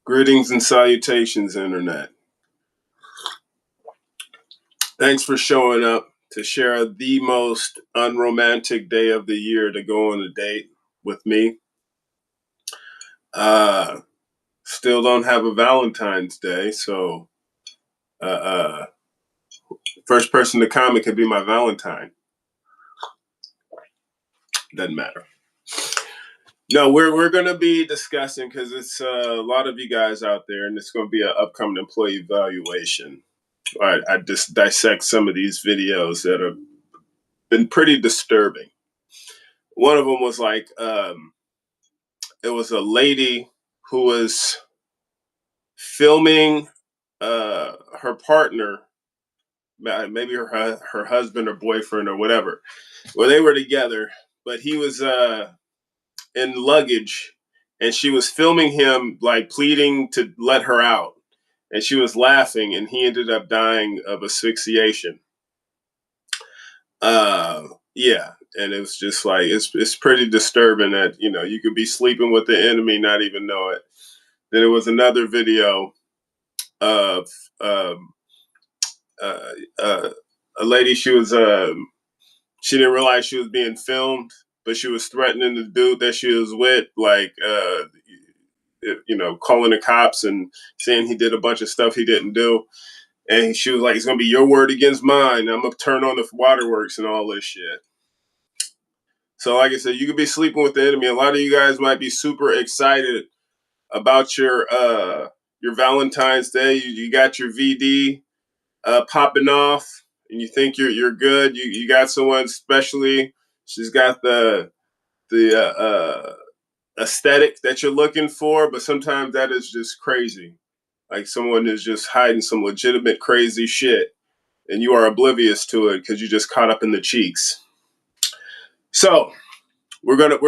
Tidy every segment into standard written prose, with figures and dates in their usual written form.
Greetings and salutations, Internet. Thanks for showing up to share the most unromantic day of the year to go on a date with me. Still don't have a Valentine's Day, so uh, uh, first person to comment could be my Valentine. Doesn't matter. No, we're going to be discussing because it's a lot of you guys out there, and it's going to be an upcoming employee evaluation. I just dissect some of these videos that have been pretty disturbing. One of them was like, it was a lady who was filming her partner, maybe her husband or boyfriend or whatever. Well, they were together, but he was in luggage, and she was filming him like pleading to let her out, and she was laughing, and he ended up dying of asphyxiation. Yeah, and it was just like it's pretty disturbing that you could be sleeping with the enemy, not even know it. Then there was another video of uh, uh, a lady. She didn't realize she was being filmed, but she was threatening the dude that she was with, like calling the cops and saying he did a bunch of stuff he didn't do. And she was like, "It's gonna be your word against mine. I'm gonna turn on the waterworks and all this shit." So, like I said, you could be sleeping with the enemy. A lot of you guys might be super excited about your Valentine's Day. You got your VD popping off, and you think you're good. You got someone, especially she's got the aesthetic that you're looking for, but sometimes that is just crazy. Like someone is just hiding some legitimate crazy shit, and you are oblivious to it because you just caught up in the cheeks. So we're gonna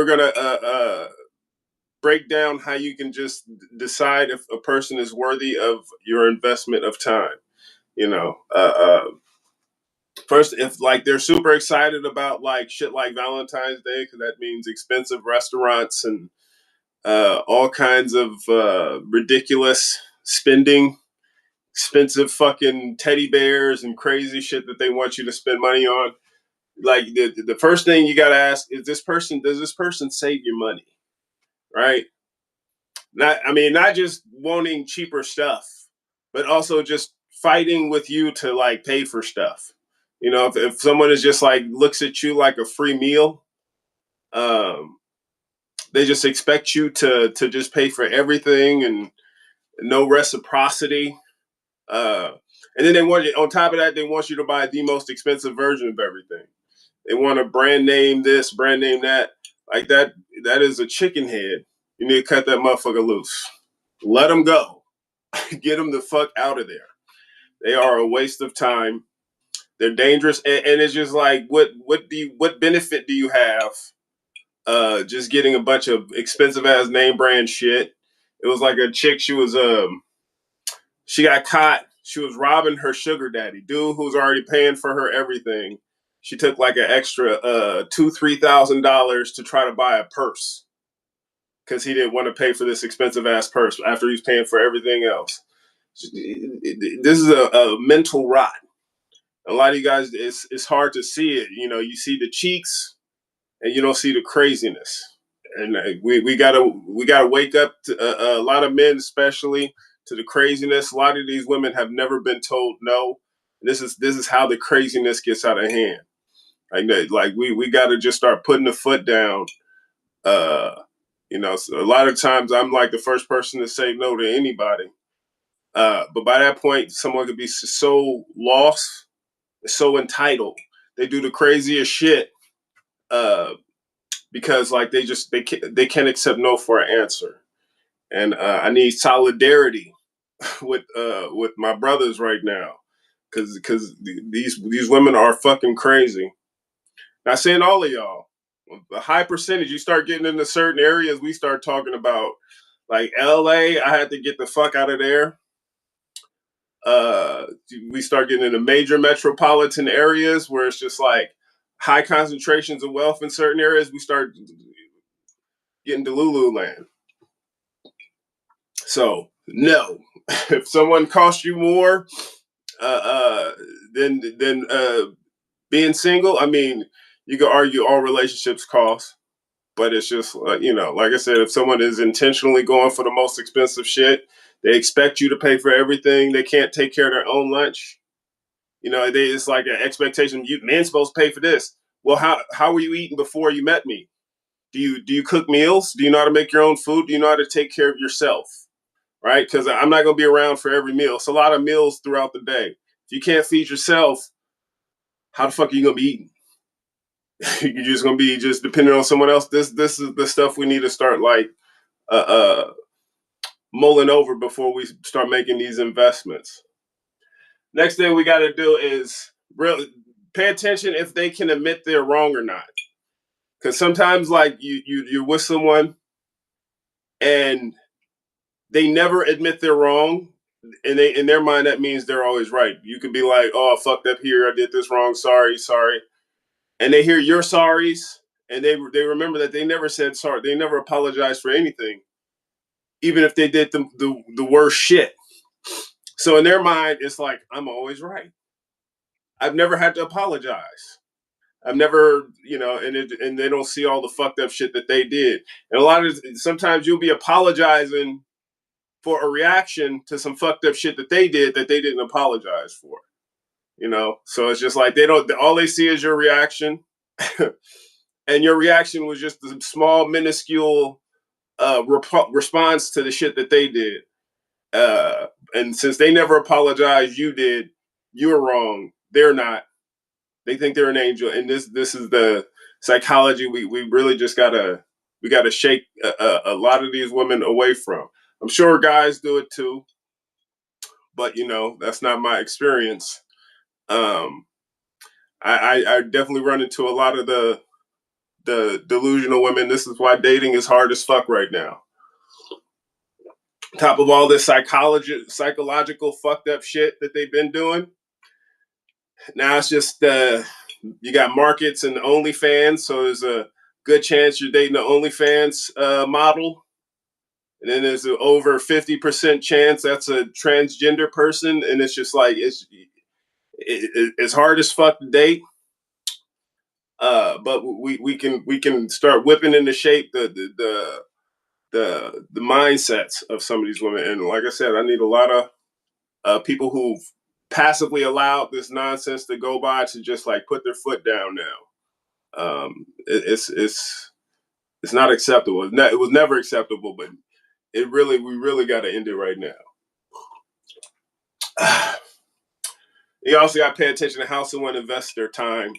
break down how you can just decide if a person is worthy of your investment of time. You know, first, if like they're super excited about like shit like Valentine's Day, because that means expensive restaurants and all kinds of ridiculous spending, expensive fucking teddy bears and crazy shit that they want you to spend money on. Like the first thing you got to ask is, does this person save you money, right? Not just wanting cheaper stuff, but also just fighting with you to like pay for stuff. If someone is just like looks at you like a free meal, um, they just expect you to just pay for everything and no reciprocity. Uh, and then they want you on top of that, they want you to buy the most expensive version of everything. They want a brand name this, brand name that. Like that is a chicken head. You need to cut that motherfucker loose. Let them go. Get them the fuck out of there. They are a waste of time. They're dangerous, and it's just like, what benefit do you have? Just getting a bunch of expensive ass name brand shit. It was like a chick. She got caught. She was robbing her sugar daddy, dude who's already paying for her everything. She took like an extra $2,000-3,000 to try to buy a purse because he didn't want to pay for this expensive ass purse after he's paying for everything else. This is a mental rot. A lot of you guys, it's hard to see it. You see the cheeks and you don't see the craziness. And we gotta wake up to a lot of men, especially to the craziness. A lot of these women have never been told no. This is how the craziness gets out of hand. Like we got to just start putting the foot down. Uh, so a lot of times I'm like the first person to say no to anybody. But by that point, someone could be so lost, so entitled. They do the craziest shit because like they can't accept no for an answer. And I need solidarity with my brothers right now because these women are fucking crazy. Not saying all of y'all. A high percentage. You start getting into certain areas, we start talking about like LA. I had to get the fuck out of there. uh, we start getting into major metropolitan areas where it's just like high concentrations of wealth in certain areas. We start getting to Lulu land. So No. If someone costs you more uh, than being single, I mean, you could argue all relationships cost, but it's just like I said, if someone is intentionally going for the most expensive shit, they expect you to pay for everything. They can't take care of their own lunch. It's like an expectation. You men supposed to pay for this. Well, how were you eating before you met me? Do you cook meals? Do you know how to make your own food? Do you know how to take care of yourself? Right? Because I'm not going to be around for every meal. It's a lot of meals throughout the day. If you can't feed yourself, how the fuck are you going to be eating? You're just going to be just depending on someone else. This is the stuff we need to start like uh, uh, mulling over before we start making these investments. Next thing we got to do is really pay attention if they can admit they're wrong or not. Because sometimes, like you're with someone and they never admit they're wrong, and they in their mind that means they're always right. You could be like, "Oh, I fucked up here. I did this wrong. Sorry, sorry," and they hear your sorries, and they remember that they never said sorry. They never apologized for anything, even if they did the worst shit. So in their mind, it's like I'm always right. I've never had to apologize. I've never, and they don't see all the fucked up shit that they did. And a lot of sometimes you'll be apologizing for a reaction to some fucked up shit that they did that they didn't apologize for. So it's just like they don't. All they see is your reaction, and your reaction was just a small, minuscule response to the shit that they did. And since they never apologized, you did. You're wrong. They're not. They think they're an angel, and this is the psychology we really just gotta shake a lot of these women away from. I'm sure guys do it too, but that's not my experience. Um, I definitely run into a lot of the delusional women. This is why dating is hard as fuck right now. Top of all this psychological fucked up shit that they've been doing. Now it's just you got markets and OnlyFans, so there's a good chance you're dating an OnlyFans model, and then there's an over 50% chance that's a transgender person, and it's just like it's hard as fuck to date. But we can start whipping into shape the mindsets of some of these women, and like I said, I need a lot of people who've passively allowed this nonsense to go by to just like put their foot down now. It's not acceptable. It was never acceptable, but we really got to end it right now. You also got to pay attention to how someone invests their time.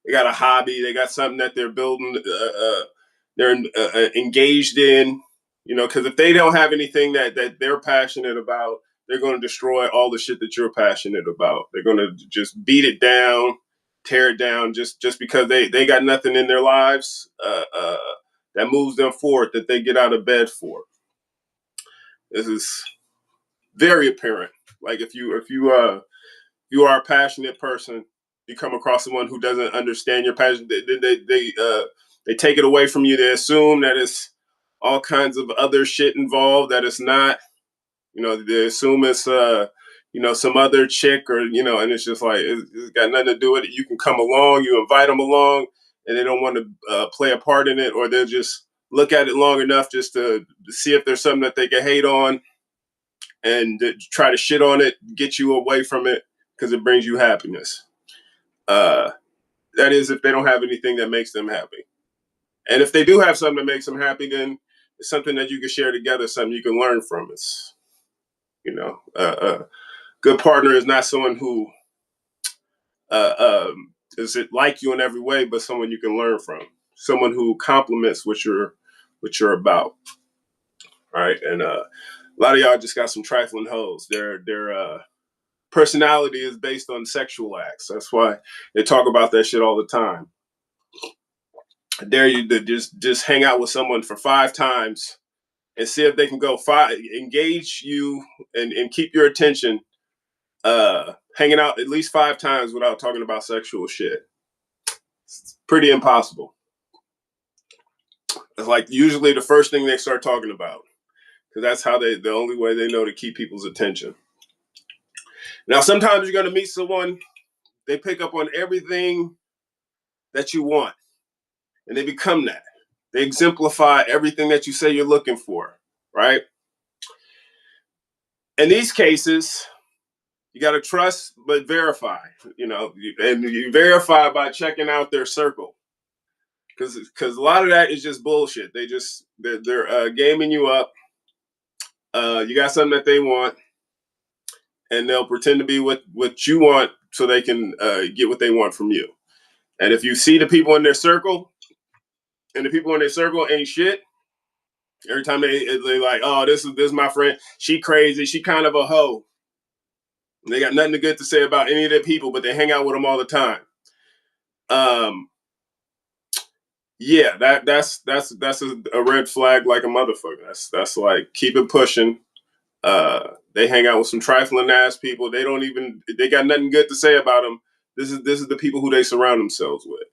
They got a hobby. They got something that they're building. They're engaged in. Because if they don't have anything that they're passionate about, they're going to destroy all the shit that you're passionate about. They're going to just beat it down, tear it down, just because they got nothing in their lives that moves them forward, that they get out of bed for. This is very apparent. Like if you are a passionate person, you come across someone who doesn't understand your passion, they take it away from you. They assume that it's all kinds of other shit involved that it's not. They assume it's some other chick or and it's just like it's got nothing to do with it. You can come along, you invite them along, and they don't want to play a part in it, or they'll just look at it long enough just to see if there's something that they can hate on and try to shit on it, get you away from it because it brings you happiness. Uh, that is if they don't have anything that makes them happy. And if they do have something that makes them happy, then it's something that you can share together, something you can learn from. It's, good partner is not someone who is it like you in every way, but someone you can learn from, someone who complements what you're about. Right. And a lot of y'all just got some trifling hoes. Their personality is based on sexual acts. That's why they talk about that shit all the time. I dare you to just hang out with someone for 5 times and see if they can engage you and keep your attention hanging out at least 5 times without talking about sexual shit. It's pretty impossible. It's like usually the first thing they start talking about. because that's how the only way they know to keep people's attention. Now, sometimes you're going to meet someone, they pick up on everything that you want, and they become that. They exemplify everything that you say you're looking for, right? In these cases, you got to trust but verify, and you verify by checking out their circle, because a lot of that is just bullshit. They're gaming you up. You got something that they want, and they'll pretend to be what you want so they can get what they want from you. And if you see the people in their circle, and the people in their circle ain't shit, every time they like, oh, this is my friend, she crazy, she kind of a hoe. They got nothing good to say about any of their people, but they hang out with them all the time. Yeah, that's a red flag like a motherfucker. That's like, keep it pushing. They hang out with some trifling ass people. They got nothing good to say about them. This is the people who they surround themselves with,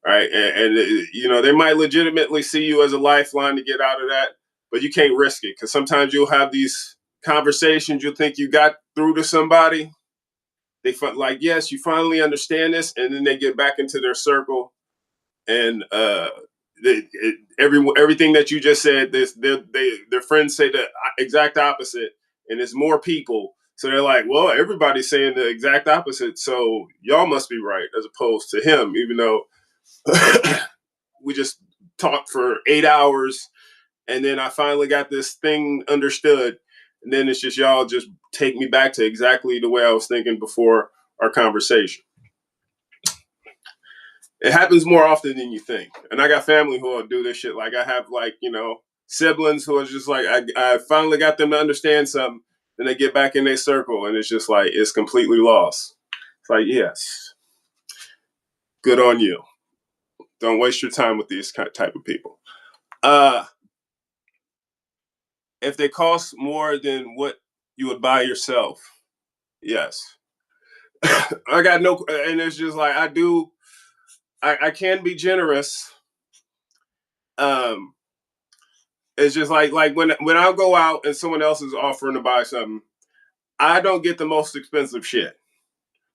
right? And they might legitimately see you as a lifeline to get out of that, but you can't risk it, because sometimes you'll have these conversations. You'll think you got through to somebody. They like, yes, you finally understand this, and then they get back into their circle, and everything that you just said, their friends say the exact opposite, and it's more people. So they're like, well, everybody's saying the exact opposite, so y'all must be right, as opposed to him, even though we just talked for 8 hours, and then I finally got this thing understood. And then it's just, y'all just take me back to exactly the way I was thinking before our conversation. It happens more often than you think. And I got family who will do this shit. Like, I have, like, siblings who are just like, I finally got them to understand something. Then they get back in their circle, and it's just like, it's completely lost. It's like, yes, good on you. Don't waste your time with these type of people. If they cost more than what you would buy yourself, yes. I got no, and it's just like, I can be generous. It's just like when I go out and someone else is offering to buy something, I don't get the most expensive shit.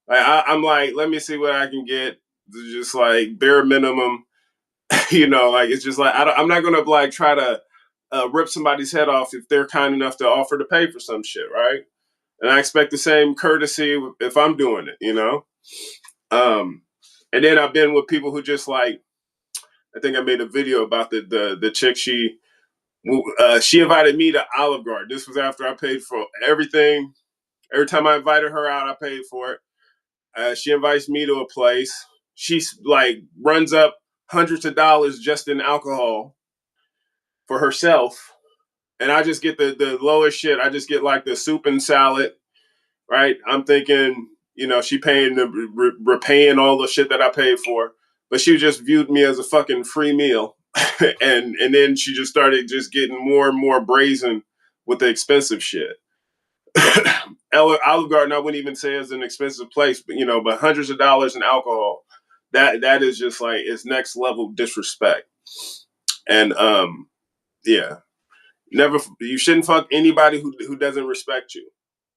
Like, I'm like, let me see what I can get, just like bare minimum. Like, it's just like, I'm not gonna like try to rip somebody's head off if they're kind enough to offer to pay for some shit, right? And I expect the same courtesy if I'm doing it, And then I've been with people who just like, I think I made a video about the chick. She invited me to Olive Garden. This was after I paid for everything. Every time I invited her out, I paid for it. She invites me to a place. She like runs up hundreds of dollars just in alcohol for herself, and I just get the lowest shit. I just get like the soup and salad, right? I'm thinking, she paying repaying all the shit that I paid for, but she just viewed me as a fucking free meal, and then she just started just getting more and more brazen with the expensive shit. Olive Garden, I wouldn't even say is an expensive place, but hundreds of dollars in alcohol, that is just like, it's next level disrespect. And yeah, you shouldn't fuck anybody who doesn't respect you.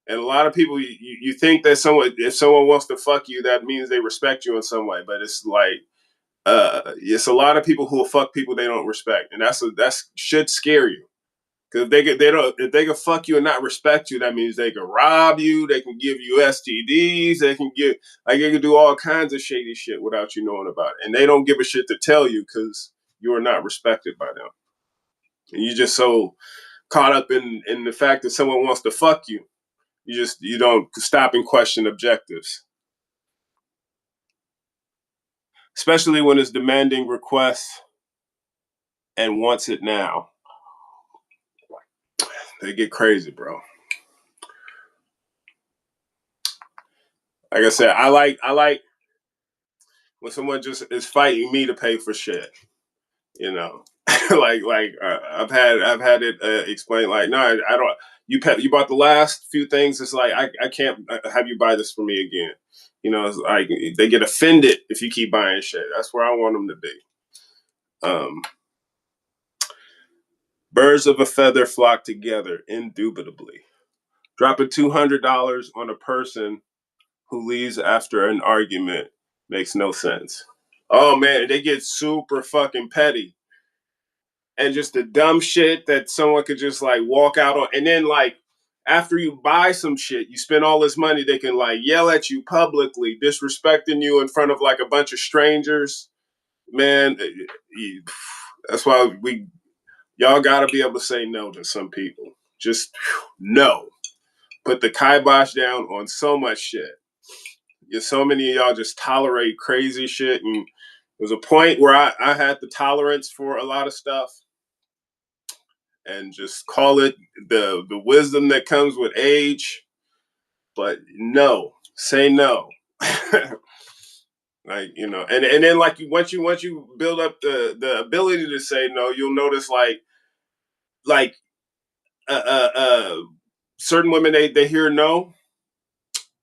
And a lot of people, you think that if someone wants to fuck you, that means they respect you in some way. But it's like, it's a lot of people who will fuck people they don't respect, and that should scare you. Because if they can fuck you and not respect you, that means they can rob you, they can give you STDs, they can do all kinds of shady shit without you knowing about it. And they don't give a shit to tell you, because you are not respected by them. And you just so caught up in the fact that someone wants to fuck you. You don't stop and question objectives. Especially when it's demanding requests and wants it now. They get crazy, bro. Like I said, I like when someone just is fighting me to pay for shit. I've had it explained, like, no, I don't. You bought the last few things. It's like, I can't have you buy this for me again. It's like they get offended if you keep buying shit. That's where I want them to be. Birds of a feather flock together, indubitably. Dropping $200 on a person who leaves after an argument makes no sense. Oh man, they get super fucking petty. And just the dumb shit that someone could just like walk out on. And then like after you buy some shit, you spend all this money, they can like yell at you publicly, disrespecting you in front of like a bunch of strangers. Man, that's why y'all gotta be able to say no to some people. Just no. Put the kibosh down on so much shit. So many of y'all just tolerate crazy shit. And there was a point where I had the tolerance for a lot of stuff and just call it the wisdom that comes with age. But no, say no. Like, and then like once you build up the ability to say no, you'll notice like uh uh, uh certain women they hear no,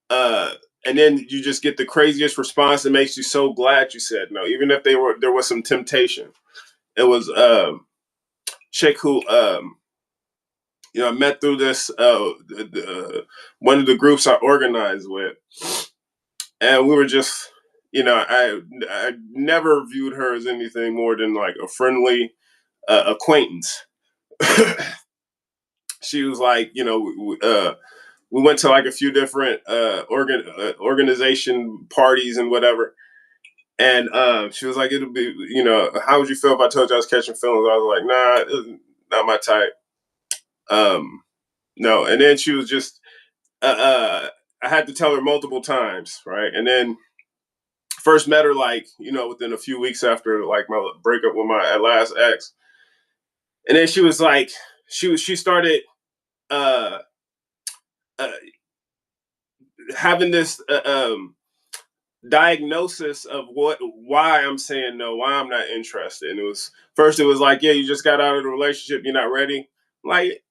uh and then you just get the craziest response that makes you so glad you said no, even if there was some temptation. It was chick who I met through this one of the groups I organized with, and we were just I never viewed her as anything more than like a friendly acquaintance. She was like, we went to like a few different organization parties and whatever. And she was like, it'll be, how would you feel if I told you I was catching feelings? I was like, nah, it's not my type. No. And then she was just, I had to tell her multiple times, right? And then first met her like, within a few weeks after like my breakup with my last ex. And then she was like, she started uh, uh having this diagnosis of why I'm saying no, why I'm not interested. And it was like, yeah, you just got out of the relationship, you're not ready. Like,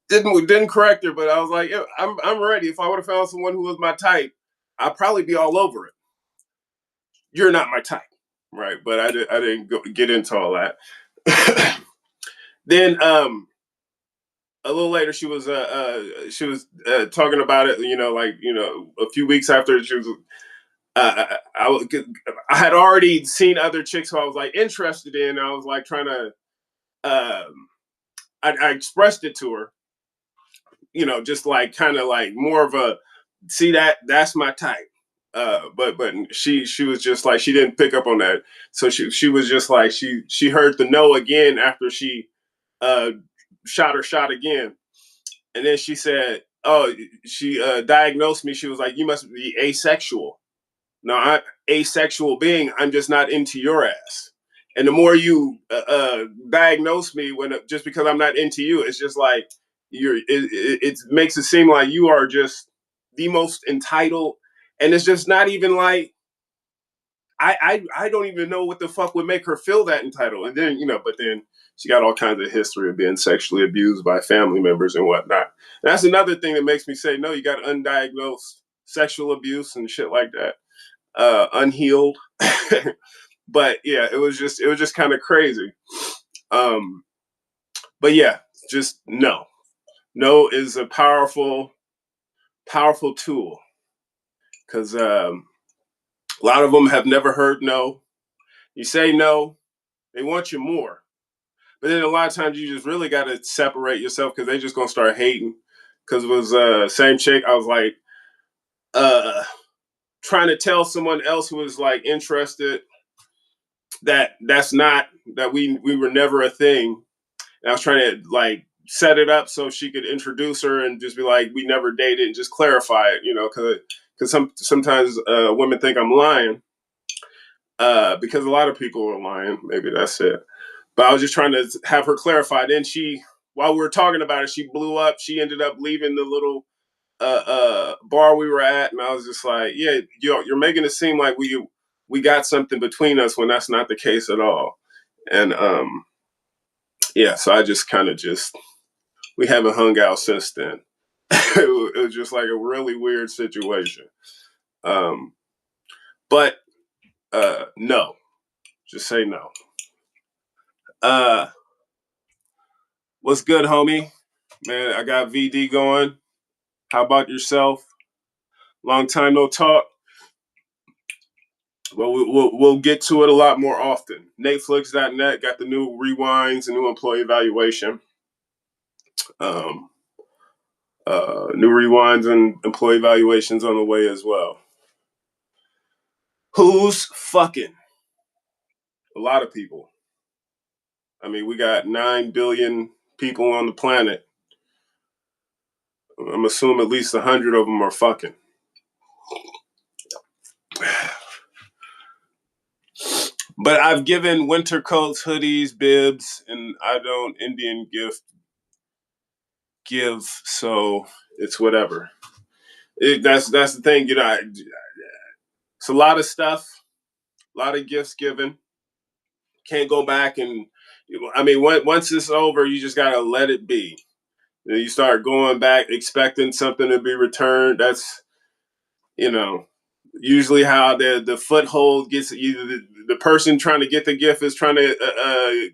didn't correct her, but I was like, yeah, I'm ready. If I would have found someone who was my type, I'd probably be all over it. You're not my type, right? But I didn't get into all that. Then a little later, she was talking about it. A few weeks after she was. I had already seen other chicks who I was like interested in. I was like trying to. I expressed it to her, just like kind of like more of a see that's my type. But she was just like she didn't pick up on that, so she was just like she heard the no again after she uh shot her shot again, and then she said, oh, she diagnosed me. She was like, you must be asexual. No, I'm asexual being. I'm just not into your ass. And the more you diagnose me when just because I'm not into you, it's just like it makes it seem like you are just the most entitled, and it's just not even like I don't even know what the fuck would make her feel that entitled. And then but then she got all kinds of history of being sexually abused by family members and whatnot. And that's another thing that makes me say no. You got undiagnosed sexual abuse and shit like that, unhealed. But yeah, it was just kind of crazy. Um, but yeah, just no. No is a powerful tool because a lot of them have never heard no. You say no, they want you more. But then a lot of times you just really got to separate yourself because they just gonna start hating. Because it was same chick. I was like uh, trying to tell someone else who was like interested that's not that we were never a thing. And I was trying to like set it up so she could introduce her and just be like, we never dated, and just clarify it, because sometimes women think I'm lying because a lot of people are lying. Maybe that's it. But I was just trying to have her clarify. Then while we were talking about it, she blew up. She ended up leaving the little bar we were at, and I was just like, yeah, you're making it seem like we got something between us when that's not the case at all. And yeah, so I just kind of just we haven't hung out since then. It was just like a really weird situation. Um, but no, just say no. Uh, What's good, homie? Man, I got VD going. How about yourself? Long time no talk. Well, we'll get to it a lot more often. Netflix.net got the new rewinds and new employee evaluation. Um, New rewinds and employee evaluations on the way as well. Who's fucking? A lot of people. I mean, we got 9 billion people on the planet. I'm assuming at least 100 of them are fucking. But I've given winter coats, hoodies, bibs, and I don't Indian give, so it's whatever. That's the thing, it's a lot of stuff, a lot of gifts given. Can't go back and, I mean, once it's over, you just gotta let it be. You start going back expecting something to be returned. That's, you know, usually how the foothold gets. Either the person trying to get the gift is trying to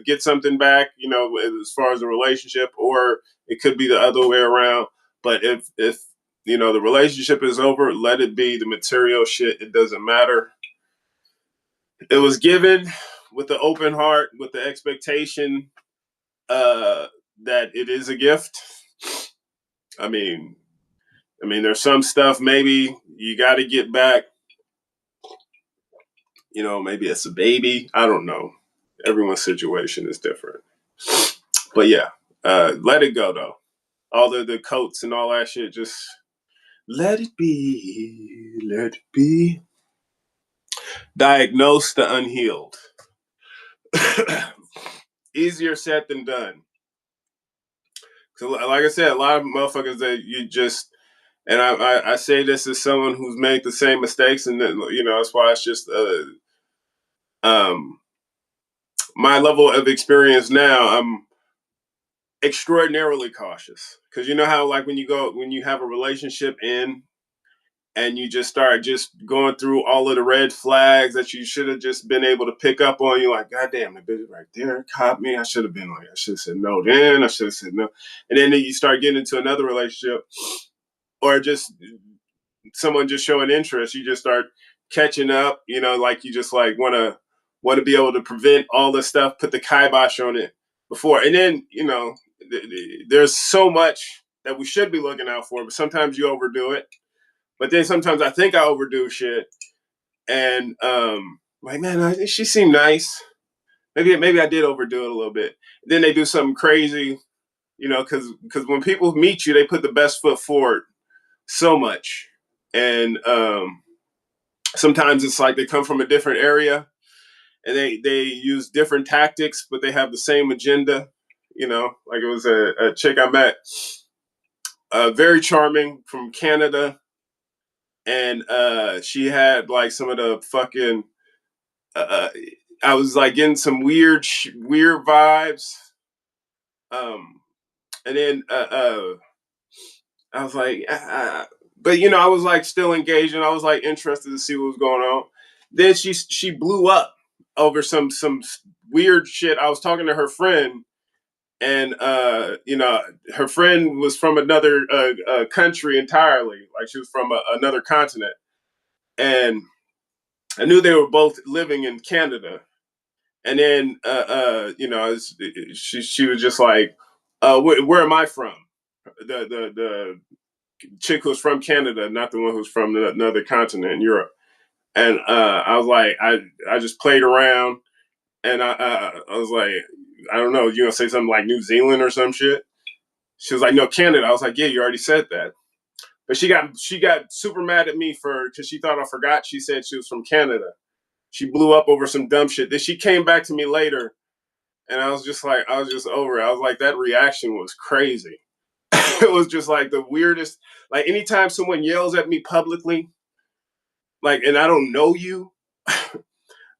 get something back, as far as a relationship, or it could be the other way around. But if the relationship is over, let it be. The material shit, it doesn't matter. It was given with the open heart, with the expectation that it is a gift. I mean, there's some stuff maybe you got to get back. Maybe it's a baby. I don't know. Everyone's situation is different. But yeah, let it go though. All the coats and all that shit, just let it be. Let it be. Diagnose the unhealed. Easier said than done. So, like I said, a lot of motherfuckers that you just, and I say this as someone who's made the same mistakes, and that's why it's just um my level of experience now. I'm extraordinarily cautious because you know how, like, when you have a relationship in and you just start just going through all of the red flags that you should have just been able to pick up on. You're like, God damn, the bitch right there caught me. I should have been like, I should have said no then. I should have said no. And then you start getting into another relationship or just someone just showing interest. You just start catching up, like you just like want to be able to prevent all this stuff, put the kibosh on it before. And then, there's so much that we should be looking out for, but sometimes you overdo it. But then sometimes I think I overdo shit, and like, man, she seemed nice. Maybe I did overdo it a little bit. Then they do something crazy, because when people meet you, they put the best foot forward so much, and sometimes it's like they come from a different area, and they use different tactics, but they have the same agenda. Like it was a chick I met, very charming from Canada, and she had like some of the fucking. I was like getting some weird vibes, and then I was like, but I was like still engaged, and I was like interested to see what was going on. Then she blew up over some weird shit. I was talking to her friend, and her friend was from another country entirely, like she was from another continent, and I knew they were both living in Canada. And then she was just like, where am I from? The chick who's from Canada, not the one who's from another continent in Europe. And I was like, I just played around, and I was like, I don't know, you gonna say something like New Zealand or some shit? She was like, no, Canada. I was like, yeah, you already said that. But she got super mad at me because she thought I forgot. She said she was from Canada. She blew up over some dumb shit. Then she came back to me later, and I was just over it. I was like, that reaction was crazy. It was just like the weirdest. Like anytime someone yells at me publicly, like, and I don't know you,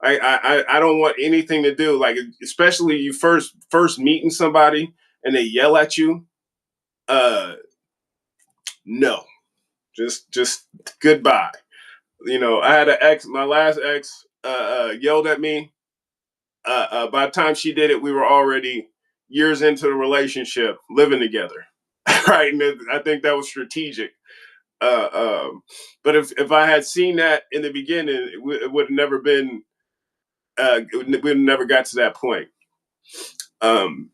I don't want anything to do. Like, especially you first meeting somebody and they yell at you. No, just goodbye. I had an ex. My last ex yelled at me. By the time she did it, we were already years into the relationship, living together. Right. And I think that was strategic. Uh, um, but if I had seen that in the beginning, it would have never been. We never got to that point. Um,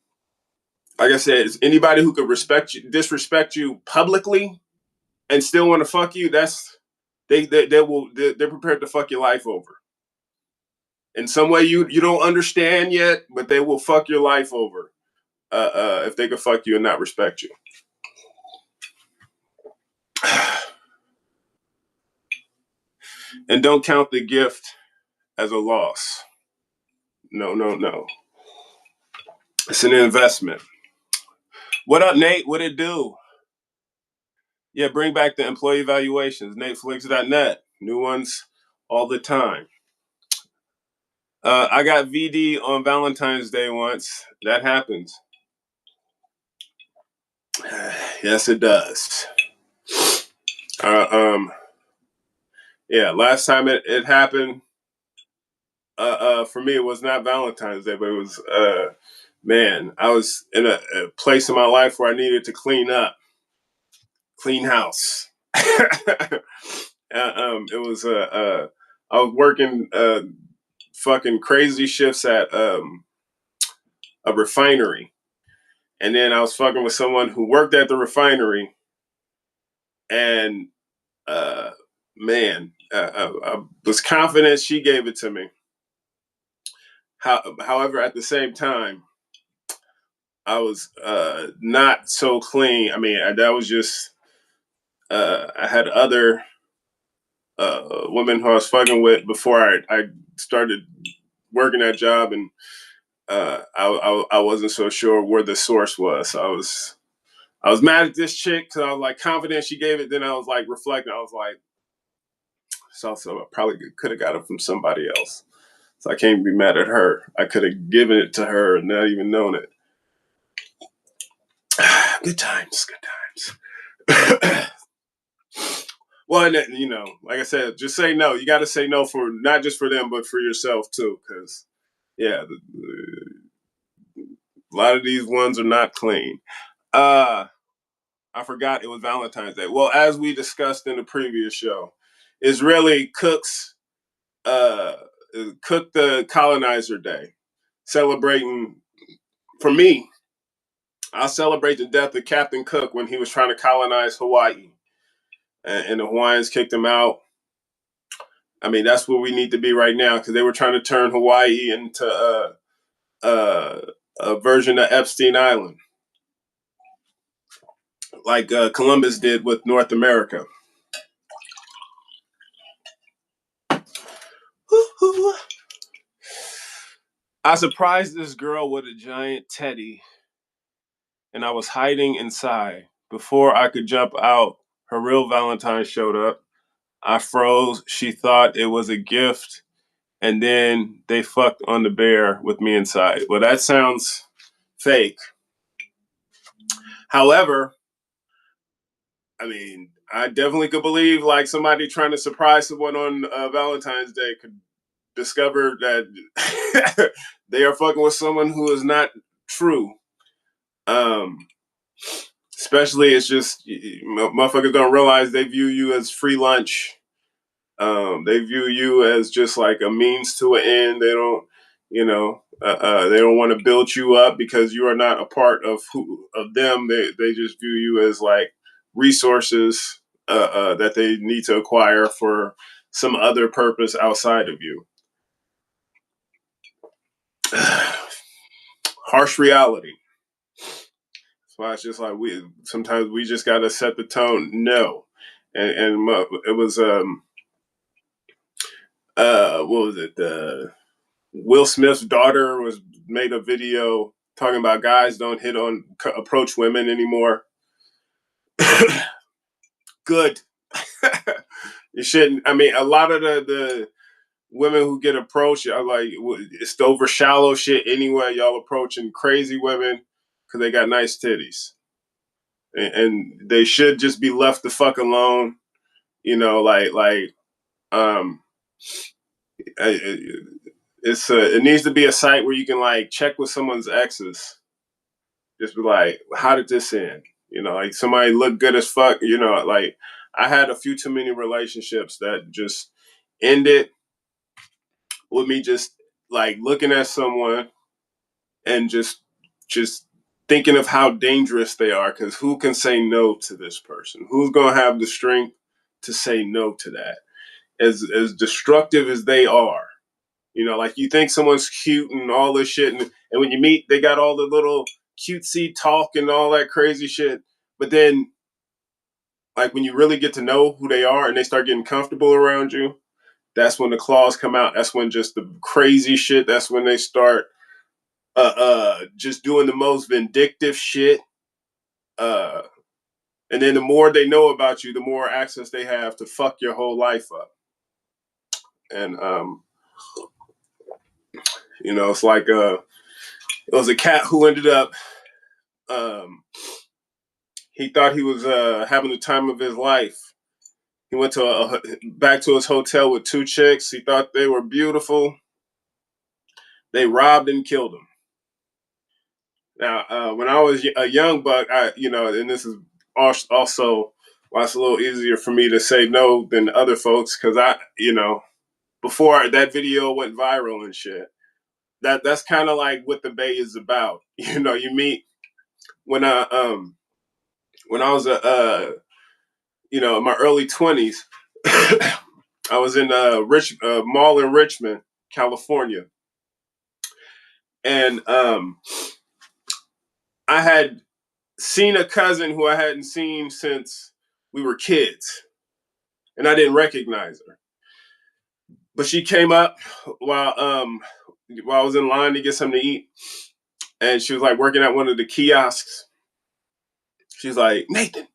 like I said, anybody who could respect you, disrespect you publicly, and still want to fuck you, that's they're prepared to fuck your life over in some way you don't understand yet, but they will fuck your life over if they could fuck you and not respect you. And don't count the gift as a loss. No, no, no. It's an investment. What up, Nate? What it do? Yeah, bring back the employee evaluations. NateFlix.net. New ones all the time. I got VD on Valentine's Day once. That happens. Yes, it does. Yeah, last time it happened, for me, it was not Valentine's Day, but it was, man, I was in a place in my life where I needed to clean house. It was, I was working fucking crazy shifts at a refinery. And then I was fucking with someone who worked at the refinery. And man, I was confident she gave it to me. However, at the same time, I was not so clean. I mean, that was just I had other women who I was fucking with before I started working that job, and I wasn't so sure where the source was. So I was mad at this chick because I was like confident she gave it. Then I was like reflecting. I was like, so I probably could have got it from somebody else. So I can't be mad at her. I could have given it to her and not even known it. Good times, good times. Well, and you know, like I said, just say no. You got to say no for not just for them, but for yourself too. Because yeah, a lot of these ones are not clean. I forgot it was Valentine's Day. Well, as we discussed in the previous show, Israeli cooks cook the colonizer day, celebrating. For me, I celebrate the death of Captain Cook when he was trying to colonize Hawaii, and the Hawaiians kicked him out. I mean, that's where we need to be right now because they were trying to turn Hawaii into a version of Epstein Island, like Columbus did with North America. I surprised this girl with a giant teddy, and I was hiding inside. Before I could jump out, her real Valentine showed up. I froze. She thought it was a gift, and then they fucked on the bear with me inside. Well, that sounds fake. However, I mean, I definitely could believe like somebody trying to surprise someone on Valentine's Day could discover that they are fucking with someone who is not true. Um, Especially, it's just motherfuckers don't realize they view you as free lunch. They view you as just like a means to an end. They don't, they don't want to build you up because you are not a part of them. They just view you as like resources that they need to acquire for some other purpose outside of you. Harsh reality. That's why it's just like sometimes we just got to set the tone. No, and it was what was it? Will Smith's daughter was made a video talking about guys don't approach women anymore. Good. You shouldn't. I mean, a lot of the women who get approached are like, it's over shallow shit anyway. Y'all approaching crazy women because they got nice titties. And they should just be left the fuck alone. You know, um, it needs to be a site where you can like check with someone's exes just be like, how did this end? You know, like somebody looked good as fuck. You know, like I had a few too many relationships that just ended with me just like looking at someone and just thinking of how dangerous they are. Because who can say no to this person? Who's gonna have the strength to say no to that? As destructive as they are, you know, like you think someone's cute and all this shit, and when you meet, they got all the little cutesy talk and all that crazy shit. But then, like when you really get to know who they are and they start getting comfortable around you, that's when the claws come out. That's when just the crazy shit. That's when they start just doing the most vindictive shit. Uh, and then the more they know about you, the more access they have to fuck your whole life up. And you know, it's like it was a cat who ended up um, he thought he was having the time of his life. He went to back to his hotel with two chicks. He thought they were beautiful. They robbed and killed him. Now, when I was a young buck, and this is also why it's a little easier for me to say no than other folks, because before that video went viral and shit, that's kind of like what the Bay is about. You know, you meet when I was in my early 20s, I was in mall in Richmond, California, and I had seen a cousin who I hadn't seen since we were kids, and I didn't recognize her. But she came up while I was in line to get something to eat, and she was like working at one of the kiosks. She's like, Nathan.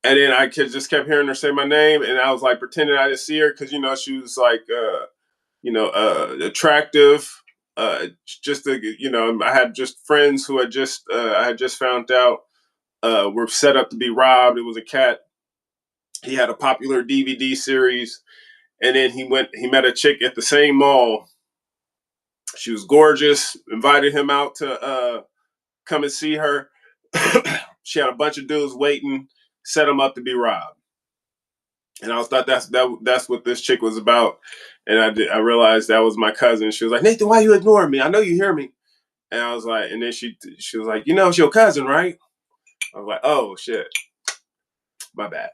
And then I just kept hearing her say my name, and I was like pretending I didn't see her because she was like attractive. I had just friends who I had just found out were set up to be robbed. It was a cat. He had a popular DVD series, and then he met a chick at the same mall. She was gorgeous. Invited him out to come and see her. She had a bunch of dudes waiting, set him up to be robbed. And I thought that's what this chick was about. And I realized that was my cousin. She was like, Nathan, why are you ignoring me? I know you hear me. And I was like, and then she was like, it's your cousin, right? I was like, oh shit, my bad.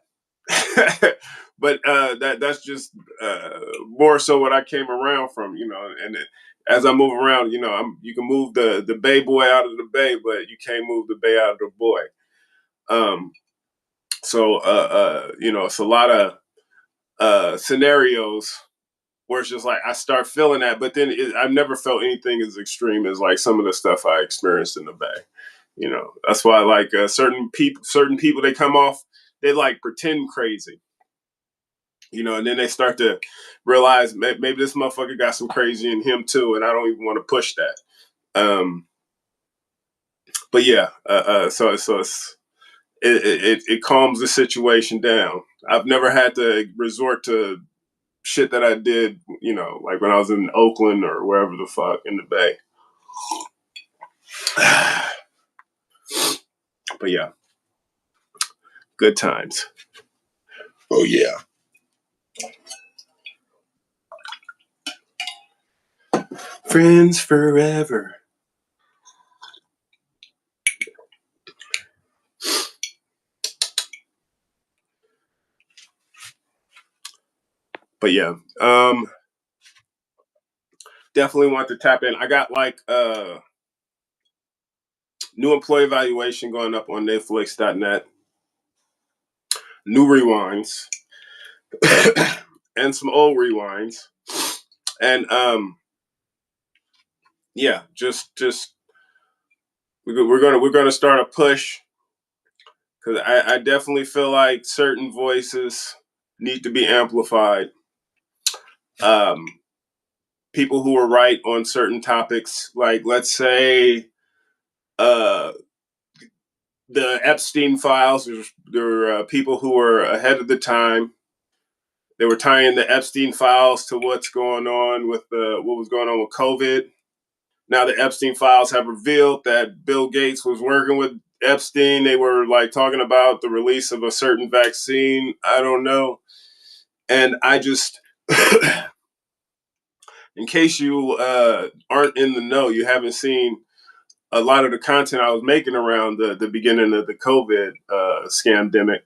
But that's just more so what I came around from, and as I move around, you can move the Bay boy out of the Bay, but you can't move the Bay out of the boy. It's a lot of scenarios where it's just like I start feeling that, but then I've never felt anything as extreme as like some of the stuff I experienced in the Bay. That's why like certain people they come off, they like pretend crazy, and then they start to realize maybe this motherfucker got some crazy in him too, and I don't even want to push that. But yeah, so it calms the situation down. I've never had to resort to shit that I did, like when I was in Oakland or wherever the fuck in the Bay. But yeah, good times. Oh yeah. Friends forever. But yeah, definitely want to tap in. I got like new employee evaluation going up on Netflix.net, new rewinds, and some old rewinds, and yeah, just we're gonna start a push because I definitely feel like certain voices need to be amplified. People who are right on certain topics, like let's say uh, the Epstein files. There were people who were ahead of the time. They were tying the Epstein files to what's going on with what was going on with COVID. Now the Epstein files have revealed that Bill Gates was working with Epstein. They were like talking about the release of a certain vaccine. I don't know. And I just, in case you aren't in the know, you haven't seen a lot of the content I was making around the beginning of the COVID scamdemic.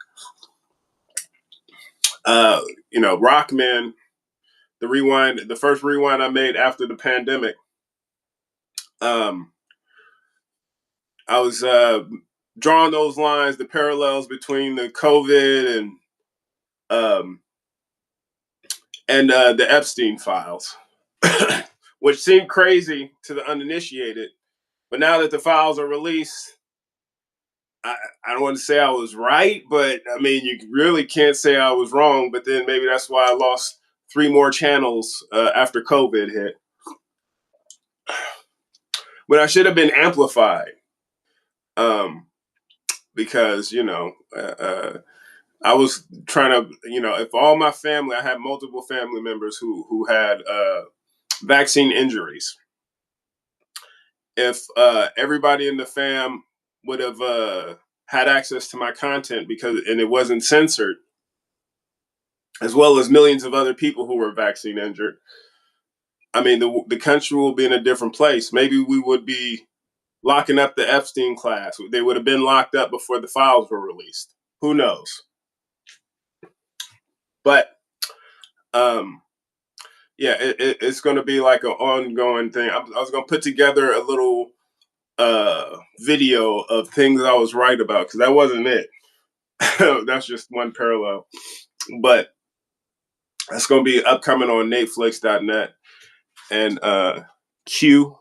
Rockman, the first rewind I made after the pandemic. I was drawing those lines, the parallels between the COVID and the Epstein files, which seemed crazy to the uninitiated. But now that the files are released, I don't want to say I was right, but I mean, you really can't say I was wrong. But then maybe that's why I lost 3 more channels after COVID hit. But I should have been amplified because, I was trying to, if all my family, I had multiple family members who had vaccine injuries. If everybody in the fam would have had access to my content and it wasn't censored, as well as millions of other people who were vaccine injured, I mean, the country will be in a different place. Maybe we would be locking up the Epstein class. They would have been locked up before the files were released. Who knows? But it's going to be like an ongoing thing. I was going to put together a little video of things I was right about, because that wasn't it. That's just one parallel. But that's going to be upcoming on Netflix.net. And Q,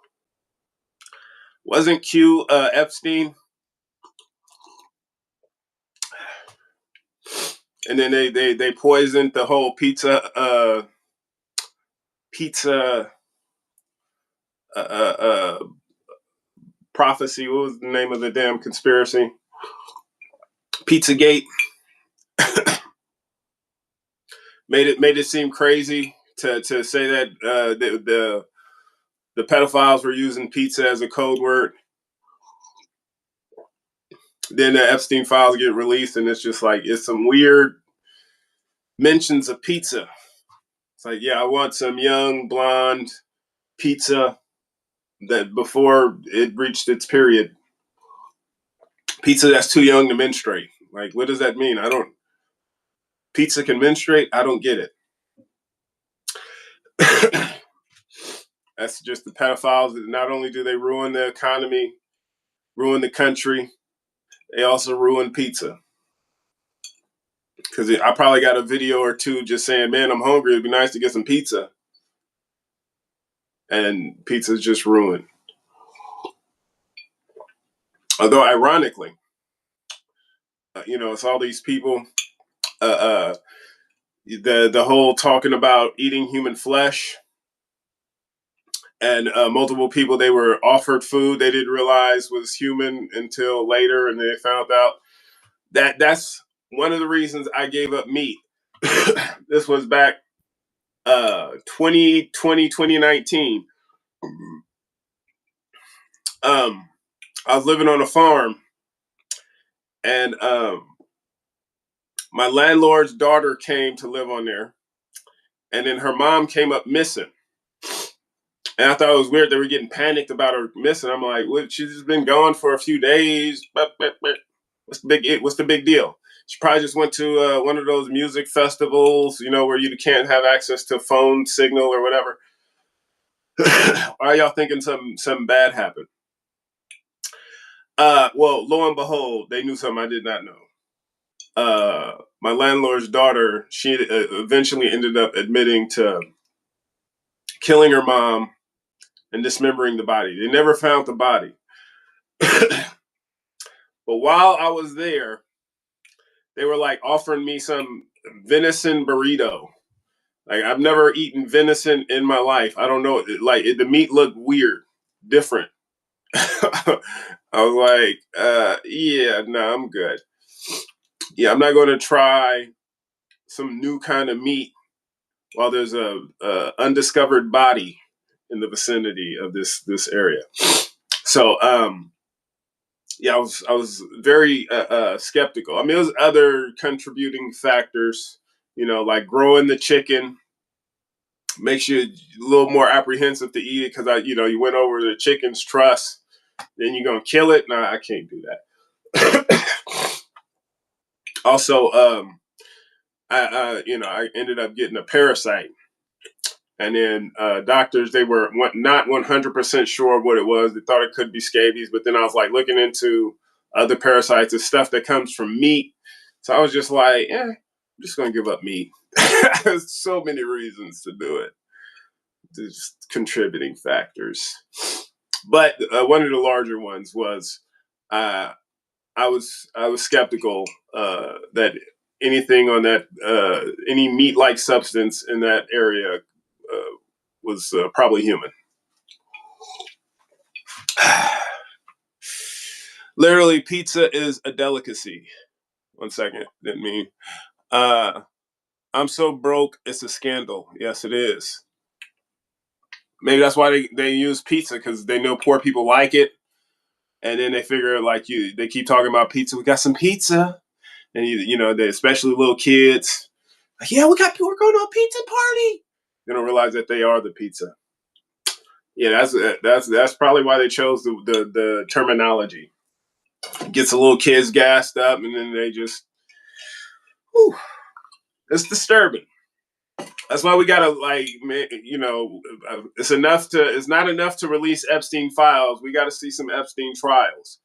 wasn't Q Epstein? And then they poisoned the whole pizza prophecy. What was the name of the damn conspiracy? Pizzagate. made it seem crazy to say that the pedophiles were using pizza as a code word. Then the Epstein files get released, and it's just like, it's some weird mentions of pizza. It's like, yeah, I want some young blonde pizza that before it reached its period. Pizza that's too young to menstruate. Like, what does that mean? Pizza can menstruate? I don't get it. That's just the pedophiles. Not only do they ruin the economy, ruin the country, they also ruin pizza. Because I probably got a video or two just saying, man, I'm hungry. It'd be nice to get some pizza. And pizza's just ruined. Although, ironically, it's all these people, the whole talking about eating human flesh, and multiple people, they were offered food they didn't realize was human until later, and they found out that's one of the reasons I gave up meat. This was back 2020, 2019. I was living on a farm, and my landlord's daughter came to live on there, and then her mom came up missing. And I thought it was weird. They were getting panicked about her missing. I'm like, what? She's just been gone for a few days. What's the big deal? She probably just went to one of those music festivals, where you can't have access to phone signal or whatever. Are y'all thinking something bad happened? Well, lo and behold, they knew something I did not know. My landlord's daughter, she eventually ended up admitting to killing her mom and dismembering the body. They never found the body. But while I was there, they were like offering me some venison burrito. Like, I've never eaten venison in my life. I don't know. The meat looked weird, different. I was like, yeah, no, I'm good. Yeah, I'm not going to try some new kind of meat while there's a undiscovered body in the vicinity of this area. So yeah, I was very skeptical. I mean, there was other contributing factors, like growing the chicken makes you a little more apprehensive to eat it because you went over the chicken's trust, then you're gonna kill it. Nah, I can't do that. Also, I ended up getting a parasite, and then doctors, they were not 100% sure what it was. They thought it could be scabies, but then I was like looking into other parasites and stuff that comes from meat. So I was just like, I'm just gonna give up meat. There's so many reasons to do it. There's contributing factors, but one of the larger ones was uh, I was skeptical that anything on that any meat like substance in that area was probably human. Literally, pizza is a delicacy. 1 second, didn't mean. I'm so broke, it's a scandal. Yes, it is. Maybe that's why they use pizza, because they know poor people like it, and then they figure they keep talking about pizza. We got some pizza, and they, especially little kids, like, yeah, we're going to a pizza party. They don't realize that they are the pizza. Yeah, that's probably why they chose the terminology. It gets the little kids gassed up, and then they just, whew, it's disturbing. That's why we gotta it's not enough to release Epstein files. We got to see some Epstein trials.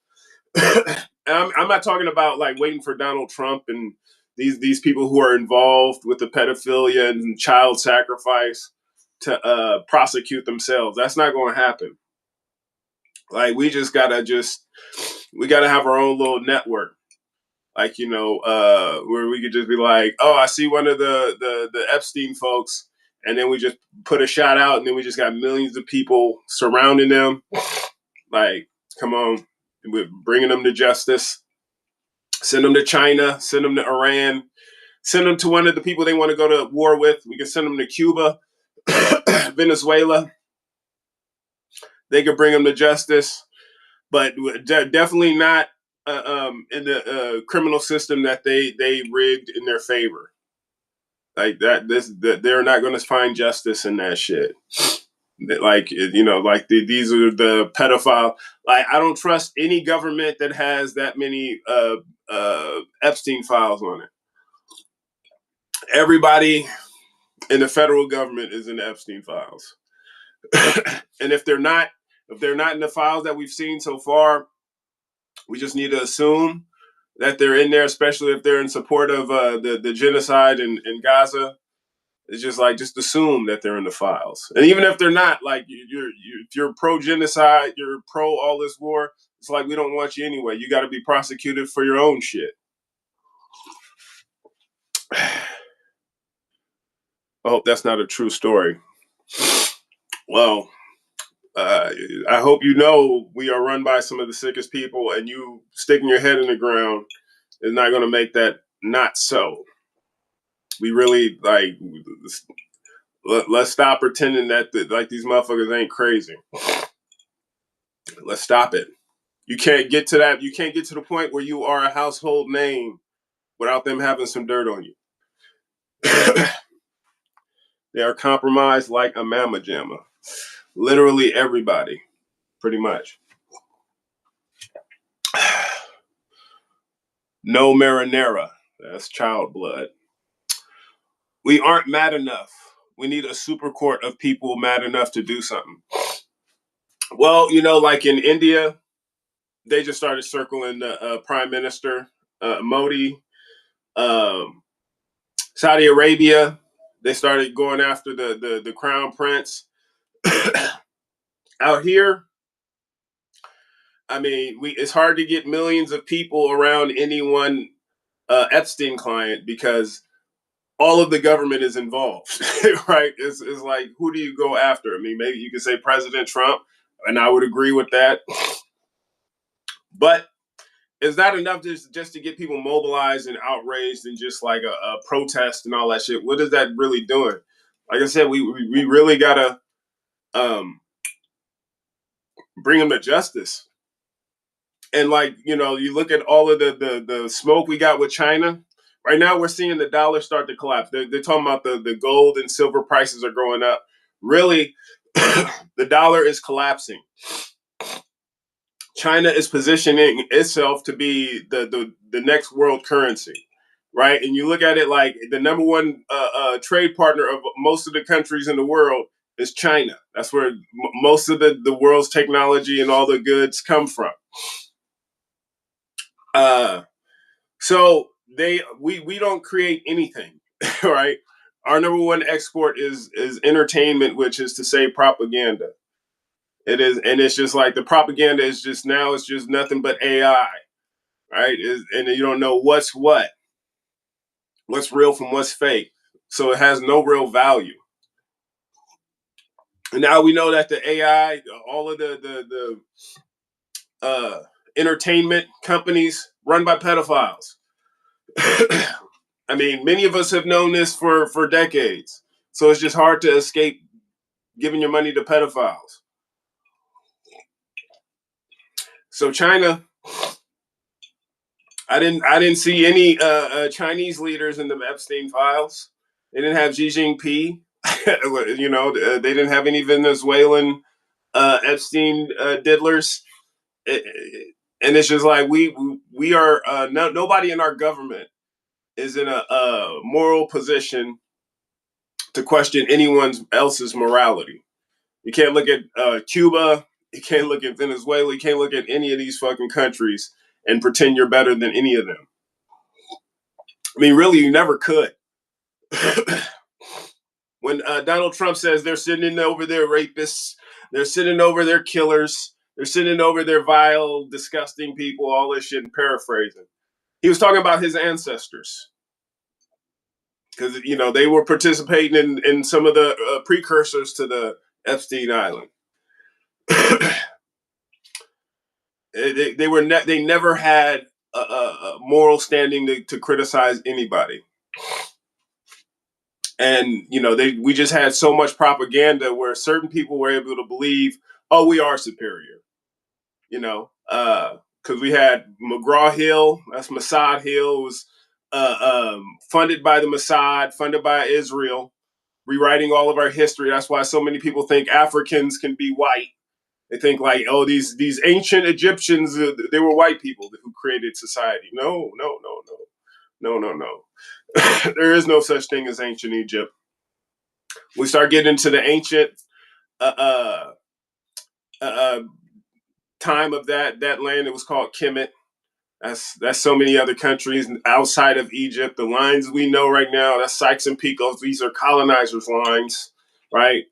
I'm not talking about like waiting for Donald Trump and these people who are involved with the pedophilia and child sacrifice to prosecute themselves. That's not going to happen. Like we gotta have our own little network. Like where we could just be like, oh, I see one of the Epstein folks, and then we just put a shot out, and then we just got millions of people surrounding them. Like, come on, we're bringing them to justice. Send them to China. Send them to Iran. Send them to one of the people they want to go to war with. We can send them to Cuba, Venezuela. They could bring them to justice, but definitely not in the criminal system that they rigged in their favor. Like they're not going to find justice in that shit. Like these are the pedophile. Like I don't trust any government that has that many Epstein files on it. Everybody in the federal government is in the Epstein files, and if they're not in the files that we've seen so far, we just need to assume that they're in there, especially if they're in support of the genocide in Gaza. It's just assume that they're in the files, and even if they're not, like if you're pro genocide, you're pro all this war. It's like we don't want you anyway. You got to be prosecuted for your own shit. I hope that's not a true story. Well, I hope we are run by some of the sickest people, and you sticking your head in the ground is not going to make that not so. We really let's stop pretending that these motherfuckers ain't crazy. Let's stop it. You can't get to that. You can't get to the point where you are a household name without them having some dirt on you. They are compromised like a mamma jamma. Literally everybody, pretty much. No marinara. That's child blood. We aren't mad enough. We need a super court of people mad enough to do something. Well, like in India, they just started circling the prime minister, Modi. Saudi Arabia, they started going after the crown prince. Out here, I mean, it's hard to get millions of people around any one Epstein client because all of the government is involved, right? It's like, who do you go after? I mean, maybe you could say President Trump, and I would agree with that. But it's not enough just to get people mobilized and outraged and just like a protest and all that shit. What is that really doing? Like I said, we really gotta bring them to justice. And like, you know, you look at all of the smoke we got with China. Right now, we're seeing the dollar start to collapse. They're talking about the gold and silver prices are going up. Really, the dollar is collapsing. China is positioning itself to be the next world currency, right? And you look at it like the number one trade partner of most of the countries in the world is China. That's where most of the world's technology and all the goods come from. So we don't create anything, right? Our number one export is entertainment, which is to say propaganda. It is, and it's just like the propaganda is just now it's just nothing but AI, right? And you don't know what's real from what's fake. So it has no real value. And now we know that the AI, all of the entertainment companies run by pedophiles. I mean, many of us have known this for decades. So it's just hard to escape giving your money to pedophiles. So China, I didn't see any Chinese leaders in the Epstein files. They didn't have Xi Jinping. You know, they didn't have any Venezuelan Epstein diddlers. And it's just like we are nobody in our government is in a moral position to question anyone else's morality. You can't look at Cuba. You can't look at Venezuela. You can't look at any of these fucking countries and pretend you're better than any of them. I mean, really, you never could. When Donald Trump says they're sitting over their rapists, they're sitting over their killers, they're sitting over their vile, disgusting people, all this shit, and paraphrasing. He was talking about his ancestors. Because, you know, they were participating in some of the precursors to the Epstein Island. They never had a moral standing to criticize anybody. And, you know, we just had so much propaganda where certain people were able to believe, oh, we are superior, you know, because we had McGraw-Hill, that's Mossad Hill, was funded by the Mossad, funded by Israel, rewriting all of our history. That's why so many people think Africans can be white. They think like, oh, these ancient Egyptians, they were white people who created society. No. There is no such thing as ancient Egypt. We start getting into the ancient time of that land. It was called Kemet. That's so many other countries outside of Egypt. The lines we know right now, that's Sykes and Picot. These are colonizers' lines, right?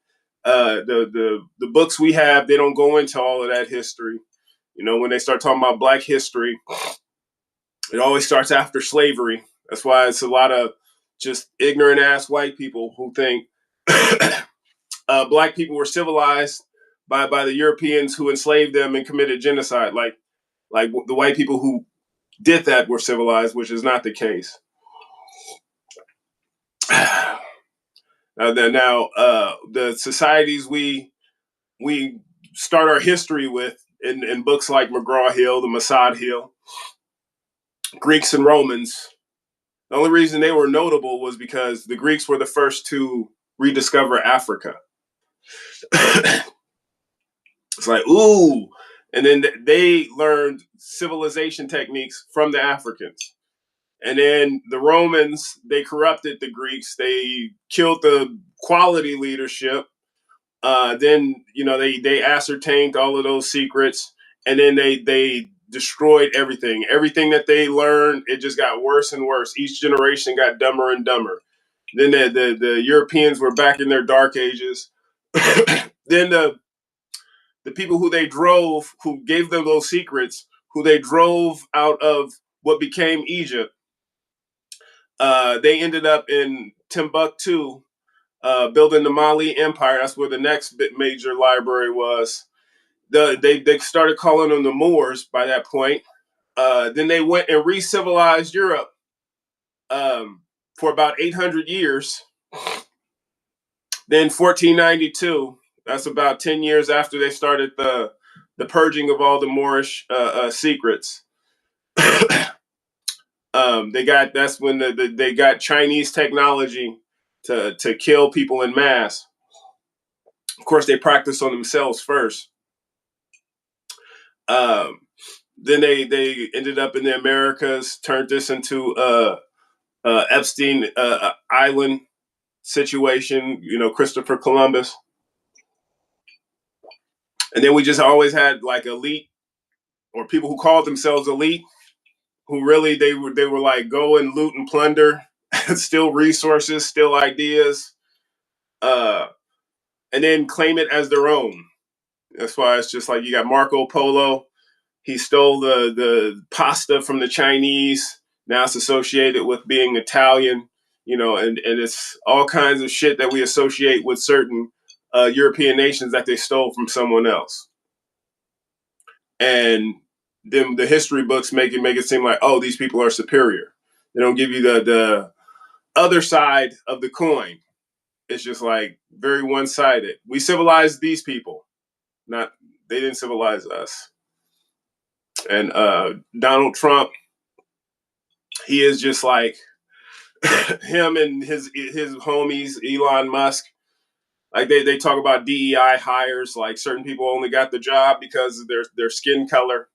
The books we have, they don't go into all of that history. You know, when they start talking about Black history, it always starts after slavery. That's why it's a lot of just ignorant ass white people who think Black people were civilized by the Europeans who enslaved them and committed genocide. Like the white people who did that were civilized, which is not the case. Now, the societies we start our history with in books like McGraw-Hill, the Mossad Hill, Greeks and Romans. The only reason they were notable was because the Greeks were the first to rediscover Africa. It's like, ooh. And then they learned civilization techniques from the Africans. And then the Romans, they corrupted the Greeks. They killed the quality leadership. Then, you know, they ascertained all of those secrets. And then they destroyed everything. Everything that they learned, it just got worse and worse. Each generation got dumber and dumber. Then the Europeans were back in their dark ages. Then the people who gave them those secrets, who they drove out of what became Egypt, they ended up in Timbuktu, building the Mali Empire. That's where the next major library was. They started calling them the Moors by that point. Then they went and re-civilized Europe for about 800 years. Then 1492, That's about 10 years after they started the purging of all the Moorish secrets. That's when they got Chinese technology to kill people in mass. Of course, they practiced on themselves first. Then they ended up in the Americas, turned this into Epstein Island situation. You know, Christopher Columbus, and then we just always had like elite or people who called themselves elite, who really they were like go and loot and plunder, steal resources, steal ideas, uh, and then claim it as their own. That's why it's just like you got Marco Polo. He stole the pasta from the Chinese. Now it's associated with being Italian, you know, and it's all kinds of shit that we associate with certain European nations that they stole from someone else. And then the history books make it seem like, oh, these people are superior. They don't give you the other side of the coin. It's just like very one sided. We civilized these people, not they didn't civilize us. And Donald Trump, he is just like him and his homies, Elon Musk. Like they talk about DEI hires, like certain people only got the job because of their skin color.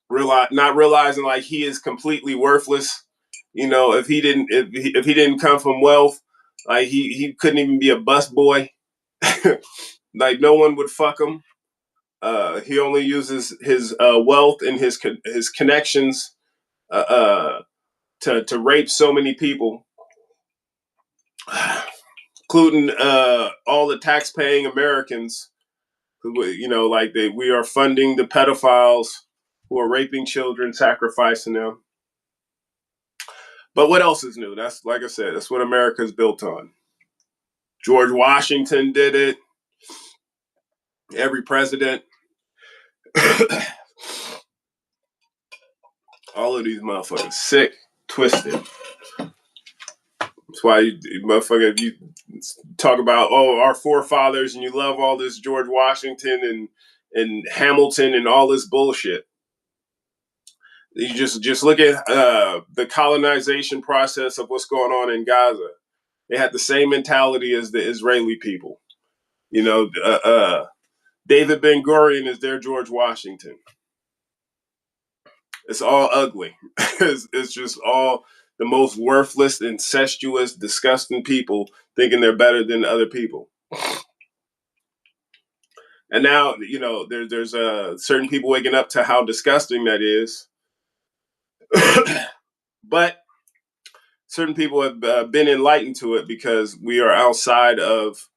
Not realizing like he is completely worthless. You know, if he didn't come from wealth, like he couldn't even be a bus boy. Like no one would fuck him. He only uses his wealth and his connections to rape so many people, including all the tax-paying Americans. Who, you know, like we are funding the pedophiles who are raping children, sacrificing them. But what else is new? That's like I said, that's what America is built on. George Washington did it. Every president. All of these motherfuckers sick, twisted. That's why you talk about our forefathers and you love all this George Washington and Hamilton and all this bullshit. You just look at the colonization process of what's going on in Gaza. They had the same mentality as the Israeli people. You know, David Ben Gurion is their George Washington. It's all ugly. It's just all the most worthless, incestuous, disgusting people thinking they're better than other people. And now, you know, there's certain people waking up to how disgusting that is. But certain people have been enlightened to it because we are outside of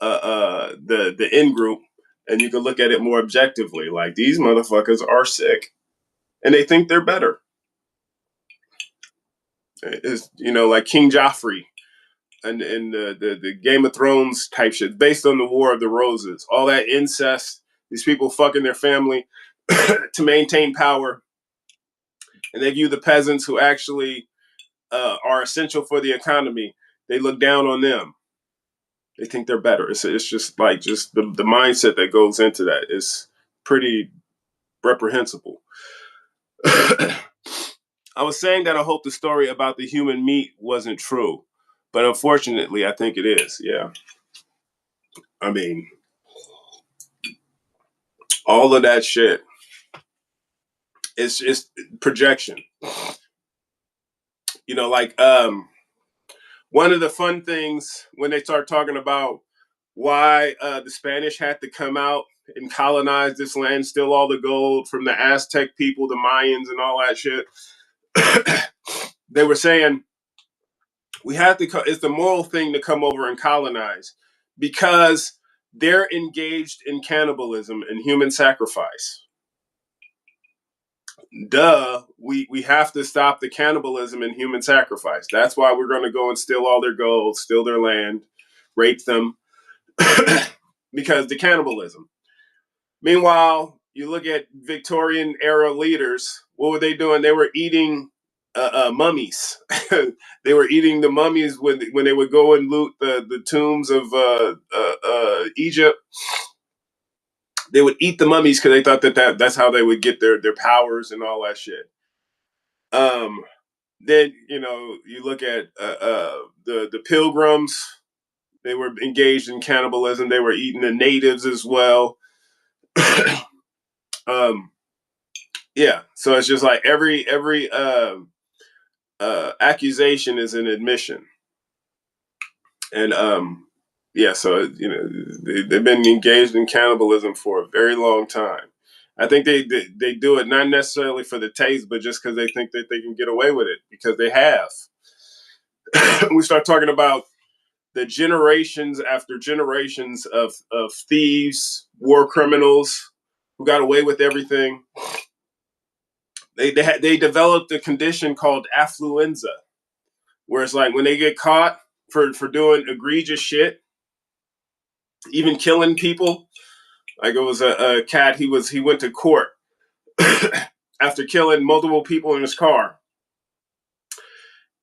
the in group, and you can look at it more objectively. Like these motherfuckers are sick, and they think they're better. It's, you know, like King Joffrey and the Game of Thrones type shit, based on the War of the Roses. All that incest, these people fucking their family to maintain power, and they view the peasants who actually are essential for the economy. They look down on them. They think they're better. It's just like the mindset that goes into that is pretty reprehensible. I was saying that I hope the story about the human meat wasn't true, but unfortunately, I think it is. Yeah. I mean, all of that shit. It's just projection. You know, like one of the fun things when they start talking about why the Spanish had to come out and colonize this land, steal all the gold from the Aztec people, the Mayans, and all that shit. They were saying we have to. It's the moral thing to come over and colonize because they're engaged in cannibalism and human sacrifice. Duh, we have to stop the cannibalism and human sacrifice. That's why we're going to go and steal all their gold, steal their land, rape them, because the cannibalism. Meanwhile, you look at Victorian era leaders, what were they doing? They were eating mummies. They were eating the mummies when they would go and loot the tombs of Egypt. They would eat the mummies because they thought that's how they would get their powers and all that shit. Um, then you look at the pilgrims. They were engaged in cannibalism. They were eating the natives as well. um, yeah, so it's just like every accusation is an admission, and yeah, so they've been engaged in cannibalism for a very long time. I think they do it not necessarily for the taste, but just because they think that they can get away with it because they have. We start talking about the generations after generations of thieves, war criminals who got away with everything. They developed a condition called affluenza, where it's like when they get caught for doing egregious shit, even killing people. Like it was a cat. He went to court after killing multiple people in his car,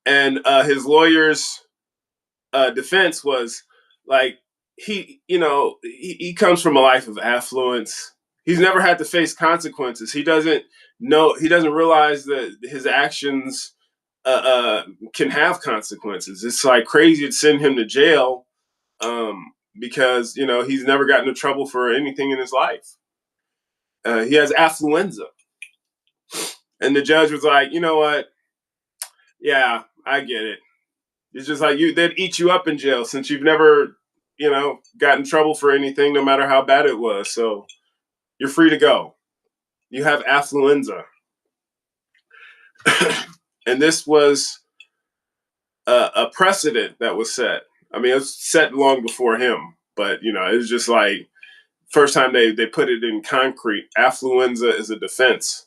and his lawyer's defense was like he comes from a life of affluence. He's never had to face consequences. He doesn't know. He doesn't realize that his actions can have consequences. It's like crazy to send him to jail because he's never gotten in trouble for anything in his life. He has affluenza, and the judge was like, you know what? Yeah, I get it. It's just like they'd eat you up in jail since you've never, got in trouble for anything, no matter how bad it was. So you're free to go. You have affluenza. And this was a precedent that was set. I mean, it was set long before him, but it was just like first time they put it in concrete. Affluenza is a defense.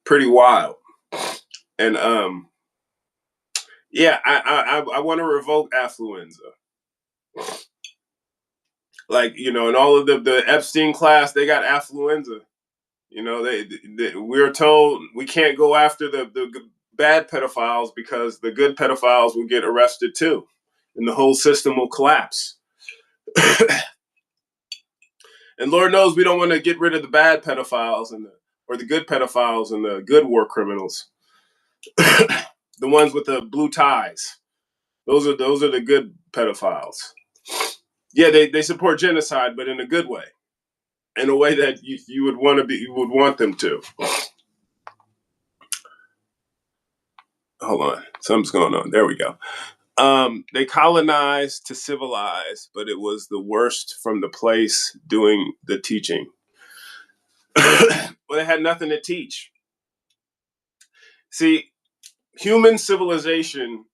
Pretty wild. And yeah, I want to revoke affluenza. Like and all of the Epstein class, they got affluenza. We are told we can't go after the bad pedophiles because the good pedophiles will get arrested too, and the whole system will collapse. And Lord knows we don't want to get rid of the bad pedophiles or the good pedophiles and the good war criminals. The ones with the blue ties. Those are the good pedophiles. Yeah, they support genocide, but in a good way. In a way that you would want them to. Hold on, something's going on. There we go. They colonized to civilize, but it was the worst from the place doing the teaching. Well, they had nothing to teach. See, human civilization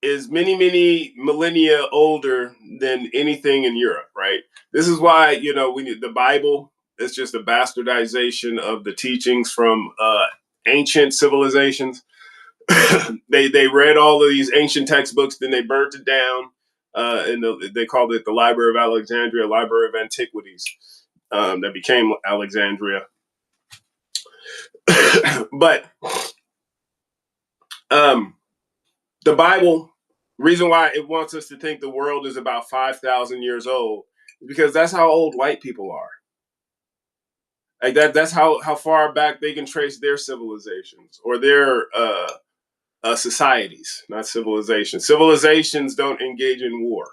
is many, many millennia older than anything in Europe, right? This is why, we need the Bible. It's just a bastardization of the teachings from ancient civilizations. They read all of these ancient textbooks, then they burnt it down, and they called it the Library of Alexandria, Library of Antiquities, that became Alexandria. But the Bible, reason why it wants us to think the world is about 5,000 years old, is because that's how old white people are. Like that's how far back they can trace their civilizations or their societies, not civilizations. Civilizations don't engage in war.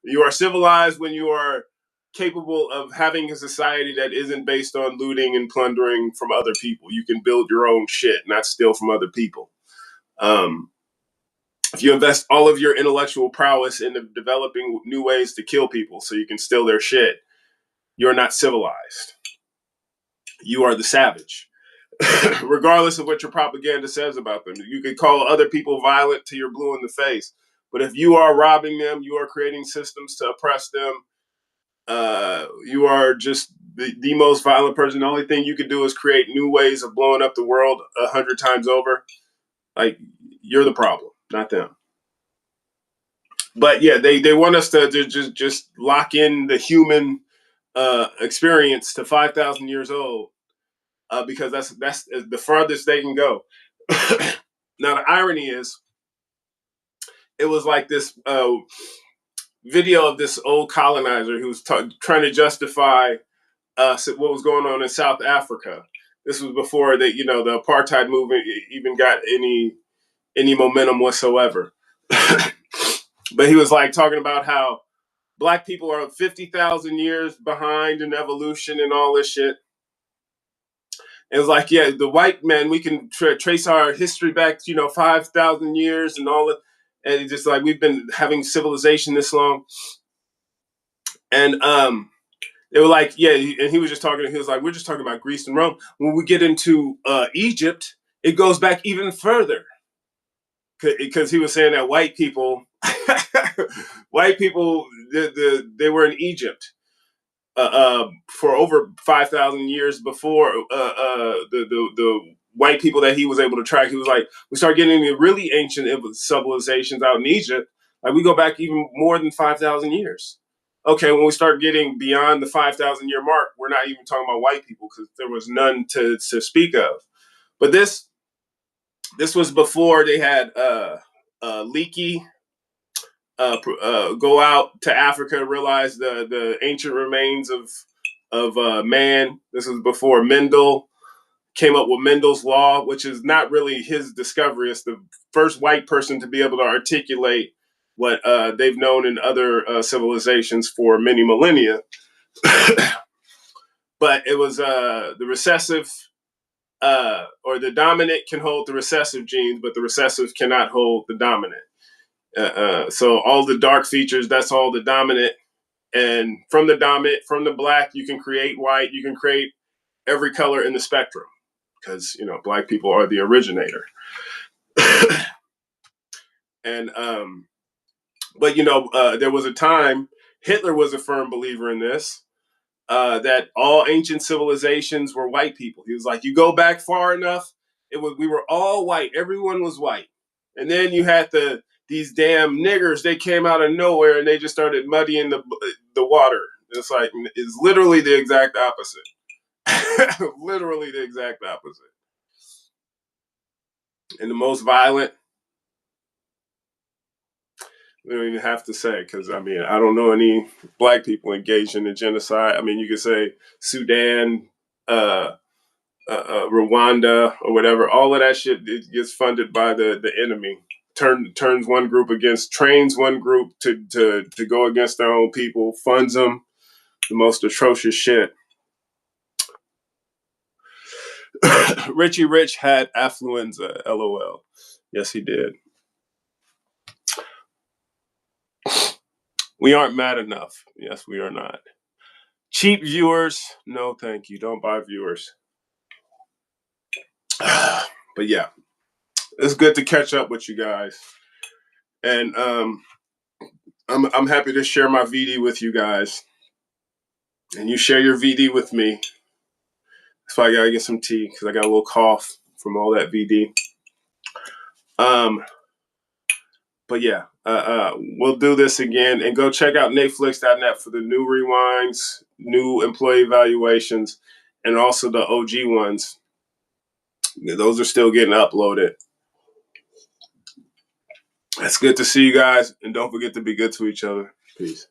You are civilized when you are capable of having a society that isn't based on looting and plundering from other people. You can build your own shit, not steal from other people. If you invest all of your intellectual prowess into developing new ways to kill people so you can steal their shit, you're not civilized. You are the savage. Regardless of what your propaganda says about them. You could call other people violent till you're blue in the face. But if you are robbing them, you are creating systems to oppress them, you are just the most violent person. The only thing you could do is create new ways of blowing up the world 100 times over. Like, you're the problem, not them. But yeah, they want us to just lock in the human experience to 5,000 years old. because that's the farthest they can go. Now the irony is, it was like this video of this old colonizer who was trying to justify what was going on in South Africa. This was before the the apartheid movement even got any momentum whatsoever. But he was like talking about how black people are 50,000 years behind in evolution and all this shit. It was like, yeah, the white men, we can trace our history back, 5,000 years and all that. And it's just like, we've been having civilization this long. And they were like, yeah, and he was just talking, he was like, we're just talking about Greece and Rome. When we get into Egypt, it goes back even further. Because he was saying that white people, they were in Egypt for over 5,000 years before the white people that he was able to track. He was like, we start getting the really ancient civilizations out in Egypt. Like we go back even more than 5,000 years. Okay, when we start getting beyond the 5,000 year mark, we're not even talking about white people because there was none to speak of. But this was before they had Leakey go out to Africa, realize the ancient remains of man. This was before Mendel came up with Mendel's law, which is not really his discovery. It's the first white person to be able to articulate what they've known in other civilizations for many millennia. But it was the recessive or the dominant can hold the recessive genes, but the recessive cannot hold the dominant. So all the dark features, that's all the dominant. And from the dominant, from the black, you can create white, you can create every color in the spectrum because, black people are the originator. And, but, there was a time, Hitler was a firm believer in this, that all ancient civilizations were white people. He was like, you go back far enough, we were all white. Everyone was white. And then you had these damn niggers, they came out of nowhere and they just started muddying the water. It's literally the exact opposite. Literally the exact opposite. And the most violent, we don't even have to say, because I don't know any black people engaged in the genocide. You could say Sudan, Rwanda, or whatever. All of that shit, it gets funded by the enemy. Turns one group against, trains one group to go against their own people, funds them. The most atrocious shit. Richie Rich had affluenza, LOL. Yes, he did. We aren't mad enough. Yes, we are not. Cheap viewers, no thank you. Don't buy viewers. But yeah, it's good to catch up with you guys. And I'm happy to share my VD with you guys. And you share your VD with me. So I gotta get some tea because I got a little cough from all that VD. But yeah, we'll do this again, and go check out Netflix.net for the new rewinds, new employee evaluations, and also the OG ones. Those are still getting uploaded. It's good to see you guys, and don't forget to be good to each other. Peace.